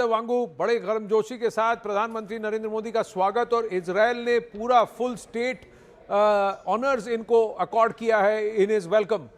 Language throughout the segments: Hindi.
शैलेंद्र वांगू, बड़े गर्मजोशी के साथ प्रधानमंत्री नरेंद्र मोदी का स्वागत और इजरायल ने पूरा फुल स्टेट ऑनर्स इनको अकॉर्ड किया है इन इज वेलकम।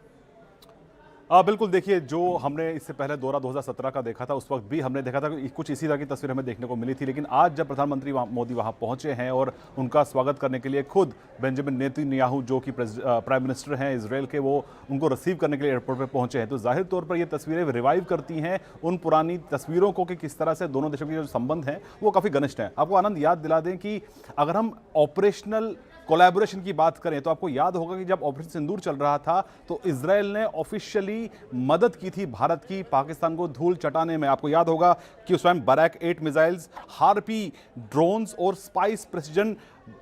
बिल्कुल, देखिए, जो हमने इससे पहले दौरा 2017 का देखा था, उस वक्त भी हमने देखा था कि कुछ इसी तरह की तस्वीर हमें देखने को मिली थी। लेकिन आज जब प्रधानमंत्री मोदी वहां पहुंचे हैं और उनका स्वागत करने के लिए खुद बेंजामिन नेतन्याहू, जो कि प्राइम मिनिस्टर हैं इसराइल के, वो उनको रिसीव करने के लिए एयरपोर्ट पर पहुंचे हैं, तो जाहिर तौर पर ये तस्वीरें रिवाइव करती हैं उन पुरानी तस्वीरों को कि किस तरह से दोनों देशों के जो संबंध हैं वो काफ़ी घनिष्ठ हैं। आपको आनंद याद दिला दें कि अगर हम ऑपरेशनल कोलैबोरेशन की बात करें तो आपको याद होगा कि जब ऑपरेशन सिंदूर चल रहा था तो इजराइल ने ऑफिशियली मदद की थी भारत की पाकिस्तान को धूल चटाने में। आपको याद होगा कि उस time barrack 8 missiles, harpy drones और स्पाइस प्रेसिजन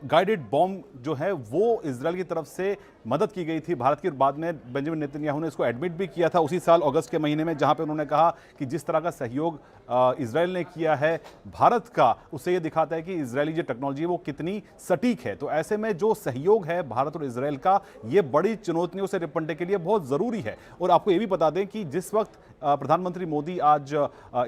गाइडेड बॉम्ब जो है वो इजराइल की तरफ से मदद की गई थी भारत की। बाद में बेंजामिन नेतन्याहू ने इसको एडमिट भी किया था उसी साल अगस्त के महीने में, जहां पे उन्होंने कहा कि जिस तरह का सहयोग इजराइल ने किया है भारत का, उससे ये दिखाता है कि इजरायली जो टेक्नोलॉजी है वो कितनी सटीक है। तो ऐसे में जो सहयोग है भारत और इजराइल का, ये बड़ी चुनौतियों से निपटने के लिए बहुत ज़रूरी है। और आपको ये भी बता दें कि जिस वक्त प्रधानमंत्री मोदी आज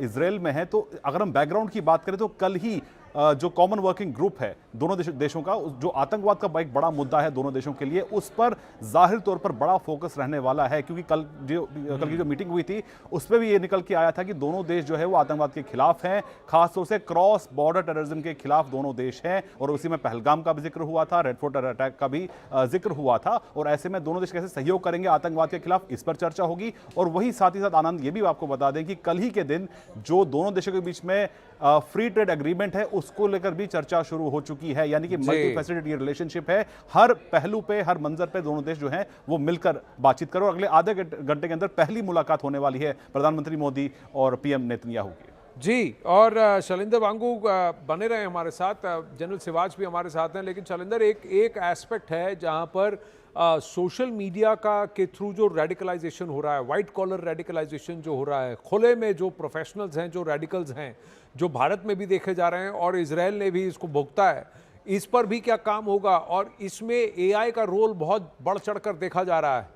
इजराइल में है, तो अगर हम बैकग्राउंड की बात करें तो कल ही जो कॉमन वर्किंग ग्रुप है दोनों देशों का, जो आतंकवाद का एक बड़ा मुद्दा है दोनों देशों के लिए, उस पर जाहिर तौर पर बड़ा फोकस रहने वाला है। क्योंकि कल की जो मीटिंग हुई थी उस पर भी ये निकल के आया था कि दोनों देश जो है वो आतंकवाद के खिलाफ हैं, खासतौर से क्रॉस बॉर्डर टेररिज्म के खिलाफ दोनों देश हैं। और उसी में पहलगाम का भी जिक्र हुआ था, रेड फोर्ट अटैक का भी जिक्र हुआ था। और ऐसे में दोनों देश कैसे सहयोग करेंगे आतंकवाद के खिलाफ, इस पर चर्चा होगी। और वही साथ ही साथ आनंद ये भी आपको बता दें कि कल ही के दिन जो दोनों देशों के बीच में फ्री ट्रेड एग्रीमेंट है उसको लेकर भी चर्चा शुरू हो चुकी है। यानी कि मल्टी फैसेटेड ये रिलेशनशिप है, हर पहलू पे, हर मंजर पे दोनों देश जो हैं वो मिलकर बातचीत करो। अगले आधे घंटे के अंदर पहली मुलाकात होने वाली है प्रधानमंत्री मोदी और पीएम नेतन्याहू की। जी, और शैलेंद्र वांगू बने रहे हमारे साथ, जनरल सिवाच भी हमारे साथ हैं। लेकिन शैलेंद्र, एक एस्पेक्ट है जहां पर सोशल मीडिया का के थ्रू जो रेडिकलाइजेशन हो रहा है, वाइट कॉलर रेडिकलाइजेशन जो हो रहा है, खुले में जो प्रोफेशनल्स हैं, जो रेडिकल्स हैं, जो भारत में भी देखे जा रहे हैं और इजराइल ने भी इसको भुगता है, इस पर भी क्या काम होगा? और इसमें एआई का रोल बहुत बढ़ चढ़ कर देखा जा रहा है,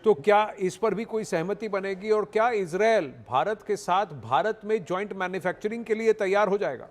तो क्या इस पर भी कोई सहमति बनेगी? और क्या इजराइल भारत के साथ भारत में जॉइंट मैन्युफैक्चरिंग के लिए तैयार हो जाएगा?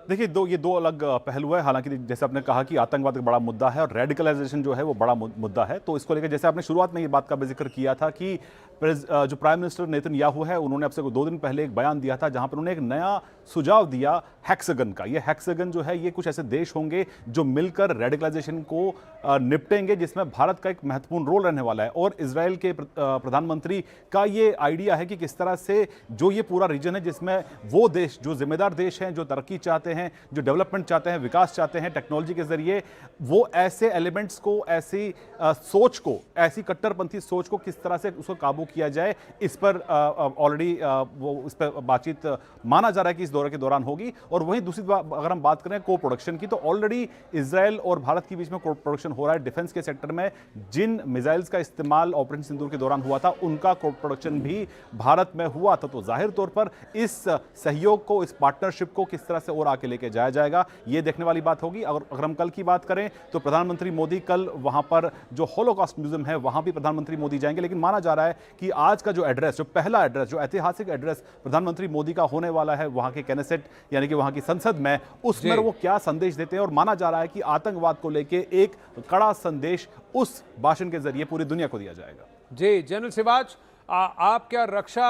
देखिए, ये दो अलग पहलू है। हालांकि जैसे आपने कहा कि आतंकवाद एक बड़ा मुद्दा है और रेडिकलाइजेशन जो है वो बड़ा मुद्दा है, तो इसको लेकर जैसे आपने शुरुआत में ये बात का भी जिक्र किया था कि जो प्राइम मिनिस्टर नेतन्याहू है उन्होंने अब से 2 दिन पहले एक बयान दिया था जहां पर उन्होंने एक नया सुझाव दिया हेक्सागन का। ये हेक्सागन जो है ये कुछ ऐसे देश होंगे जो मिलकर रेडिकलाइजेशन को निपटेंगे, जिसमें भारत का एक महत्वपूर्ण रोल रहने वाला है। और इजराइल के प्रधानमंत्री का ये आइडिया है कि किस तरह से जो ये पूरा रीजन है जिसमें वो देश जो जिम्मेदार देश हैं, जो तरक्की चाहते हैं, जो डेवलपमेंट चाहते हैं, विकास चाहते हैं टेक्नोलॉजी के जरिए, वो ऐसे एलिमेंट्स को, ऐसी सोच को, ऐसी कट्टरपंथी सोच को किस तरह से उसको काबू किया जाए, इस पर ऑलरेडी वो इस पर बातचीत माना जा रहा है कि इस दौरे के दौरान होगी। और वहीं दूसरी बात अगर हम बात करें को प्रोडक्शन की, तो ऑलरेडी इजराइल और भारत के बीच में को प्रोडक्शन हो रहा है डिफेंस के सेक्टर में। जिन मिसाइल्स का इस्तेमाल ऑपरेशन सिंदूर के दौरान हुआ था उनका को प्रोडक्शन भी भारत में हुआ था। तो जाहिर तौर पर इस सहयोग को, इस पार्टनरशिप को किस तरह से और आगे लेके जाया जाएगा, ये देखने वाली बात होगी। अगर हम कल की बात करें तो प्रधानमंत्री मोदी कल वहां पर जो होलोकॉस्ट म्यूजियम है वहां भी प्रधानमंत्री मोदी जाएंगे। लेकिन माना जा रहा है कि आज का जो एड्रेस, जो पहला एड्रेस, जो ऐतिहासिक एड्रेस प्रधानमंत्री मोदी का होने वाला है वहां के कैनेसेट यानी कि वहां की संसद में, उसमें वो क्या संदेश देते हैं। और माना जा रहा है कि आतंकवाद को लेकर एक कड़ा संदेश उस भाषण के जरिए पूरी दुनिया को दिया जाएगा। जी, जनरल सिवाच, आप क्या रक्षा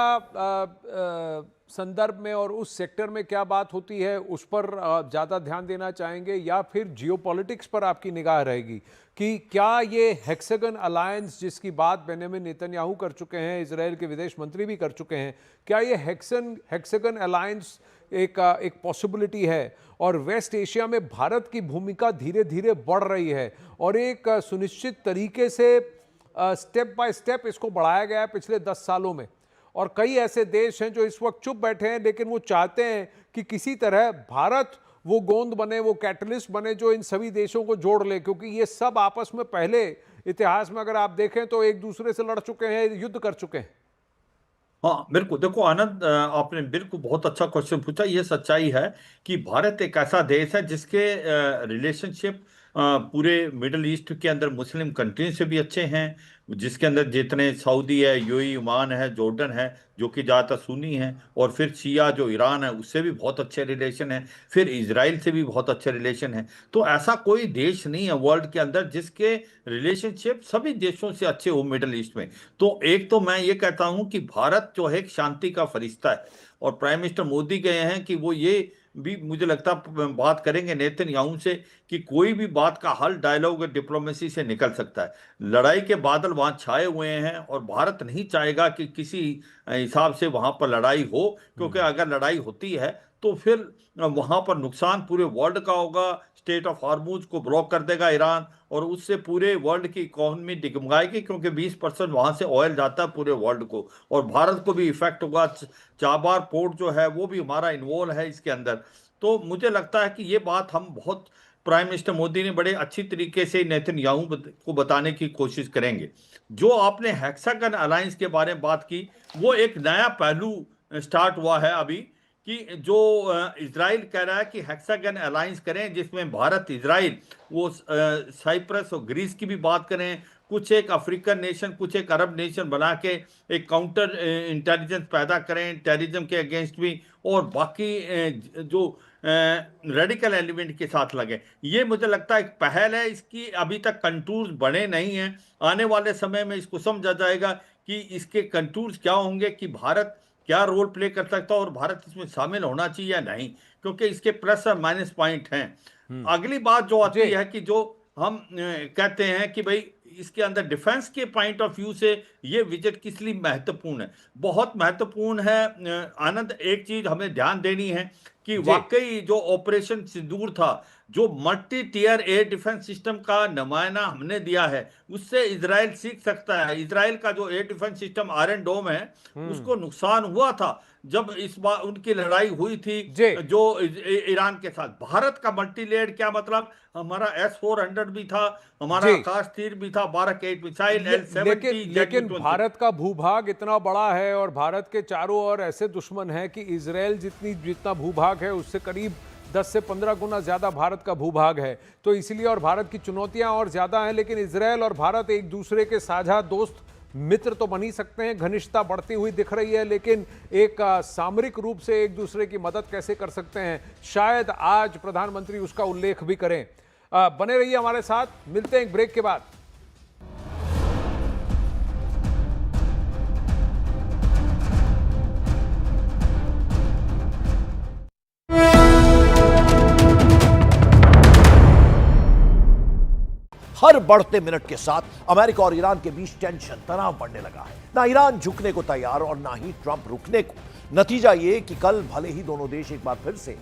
संदर्भ में और उस सेक्टर में क्या बात होती है उस पर ज़्यादा ध्यान देना चाहेंगे, या फिर जियोपॉलिटिक्स पर आपकी निगाह रहेगी कि क्या ये हेक्सागन अलायंस जिसकी बात बेंजामिन नेतन्याहू कर चुके हैं, इजराइल के विदेश मंत्री भी कर चुके हैं, क्या ये हेक्सागन अलायंस एक पॉसिबिलिटी है? और वेस्ट एशिया में भारत की भूमिका धीरे धीरे बढ़ रही है और एक सुनिश्चित तरीके से स्टेप बाय स्टेप इसको बढ़ाया गया है पिछले 10 सालों में। और कई ऐसे देश हैं जो इस वक्त चुप बैठे हैं, लेकिन वो चाहते हैं कि किसी तरह भारत वो गोंद बने, वो कैटलिस्ट बने जो इन सभी देशों को जोड़ ले, क्योंकि ये सब आपस में पहले इतिहास में अगर आप देखें तो एक दूसरे से लड़ चुके हैं, युद्ध कर चुके हैं। हाँ बिल्कुल, देखो आनंद, आपने बिल्कुल बहुत अच्छा क्वेश्चन पूछा। ये सच्चाई है कि भारत एक ऐसा देश है जिसके रिलेशनशिप पूरे मिडिल ईस्ट के अंदर मुस्लिम कंट्री से भी अच्छे हैं, जिसके अंदर जितने सऊदी है, यूएई, ओमान है, जॉर्डन है, जो कि ज़्यादातर सुन्नी है, और फिर शिया जो ईरान है उससे भी बहुत अच्छे रिलेशन है, फिर इजराइल से भी बहुत अच्छे रिलेशन है। तो ऐसा कोई देश नहीं है वर्ल्ड के अंदर जिसके रिलेशनशिप सभी देशों से अच्छे हो मिडल ईस्ट में। तो एक तो मैं ये कहता हूं कि भारत जो है एक शांति का फरिश्ता है, और प्राइम मिनिस्टर मोदी गए हैं कि वो ये भी मुझे लगता बात करेंगे नेतन्याहू से कि कोई भी बात का हल डायलॉग और डिप्लोमेसी से निकल सकता है। लड़ाई के बादल वहां छाए हुए हैं और भारत नहीं चाहेगा कि किसी हिसाब से वहां पर लड़ाई हो, क्योंकि अगर लड़ाई होती है तो फिर वहां पर नुकसान पूरे वर्ल्ड का होगा। स्टेट ऑफ हार्मूज को ब्लॉक कर देगा ईरान, और उससे पूरे वर्ल्ड की इकोनॉमी डिगमगाएगी, क्योंकि 20% वहां से ऑयल जाता है पूरे वर्ल्ड को, और भारत को भी इफेक्ट होगा। चाबार पोर्ट जो है वो भी हमारा इन्वॉल्व है इसके अंदर। तो मुझे लगता है कि ये बात हम बहुत, प्राइम मिनिस्टर मोदी ने बड़े अच्छी तरीके से नेतन्याहू को बताने की कोशिश करेंगे। जो आपने हेक्सागन अलायंस के बारे में बात की, वो एक नया पहलू स्टार्ट हुआ है अभी, कि जो इजराइल कह रहा है कि हेक्सागन अलायंस करें, जिसमें भारत, इजराइल, वो साइप्रस और ग्रीस की भी बात करें, कुछ एक अफ्रीकन नेशन, कुछ एक अरब नेशन बना के एक काउंटर इंटेलिजेंस पैदा करें टेररिज्म के अगेंस्ट भी, और बाकी जो रेडिकल एलिमेंट के साथ लगे। ये मुझे लगता है एक पहल है, इसकी अभी तक कंटूर्स बने नहीं हैं। आने वाले समय में इसको समझा जाएगा कि इसके कंटूर्स क्या होंगे, कि भारत क्या रोल प्ले कर सकता है और भारत इसमें शामिल होना चाहिए या नहीं, क्योंकि इसके प्लस और माइनस पॉइंट हैं। अगली बात जो आती जी। है कि जो हम कहते हैं कि भाई इसके अंदर डिफेंस के पॉइंट ऑफ व्यू से ये विजिट किस लिए महत्वपूर्ण है, बहुत महत्वपूर्ण है। आनंद, एक चीज हमें ध्यान देनी है कि जी। वाकई जो ऑपरेशन सिंदूर था, जो multi tier air defence system का नुमायना हमने दिया है, उससे इजराइल सीख सकता है। इजराइल का जो एयर डिफेंस सिस्टम आयरन डोम है, उसको नुकसान हुआ था जब इस बार उनकी लड़ाई हुई थी जी। जो ईरान के साथ। भारत का मल्टी लेयर्ड क्या मतलब, हमारा S-400 भी था, हमारा जी। आकाश तीर भी था, 12 के 8 मिसाइल, लेकिन L-70, लेकिन ZU-20। भारत का भूभाग इतना बड़ा है और भारत के चारों ओर ऐसे दुश्मन हैं कि इजराइल जितना भूभाग है उससे करीब 10 से 15 गुना ज्यादा भारत का भूभाग है। तो इसलिए और भारत की चुनौतियां और ज्यादा हैं, लेकिन इजराइल और भारत एक दूसरे के साझा दोस्त मित्र तो बन ही सकते हैं। घनिष्ठता बढ़ती हुई दिख रही है, लेकिन एक सामरिक रूप से एक दूसरे की मदद कैसे कर सकते हैं, शायद आज प्रधानमंत्री उसका उल्लेख भी करें। बने रहिए हमारे साथ, मिलते हैं एक ब्रेक के बाद। हर बढ़ते मिनट के साथ अमेरिका और ईरान के बीच टेंशन, तनाव बढ़ने लगा है। ना ईरान झुकने को तैयार और ना ही ट्रंप रुकने को। नतीजा ये कि कल भले ही दोनों देश एक बार फिर से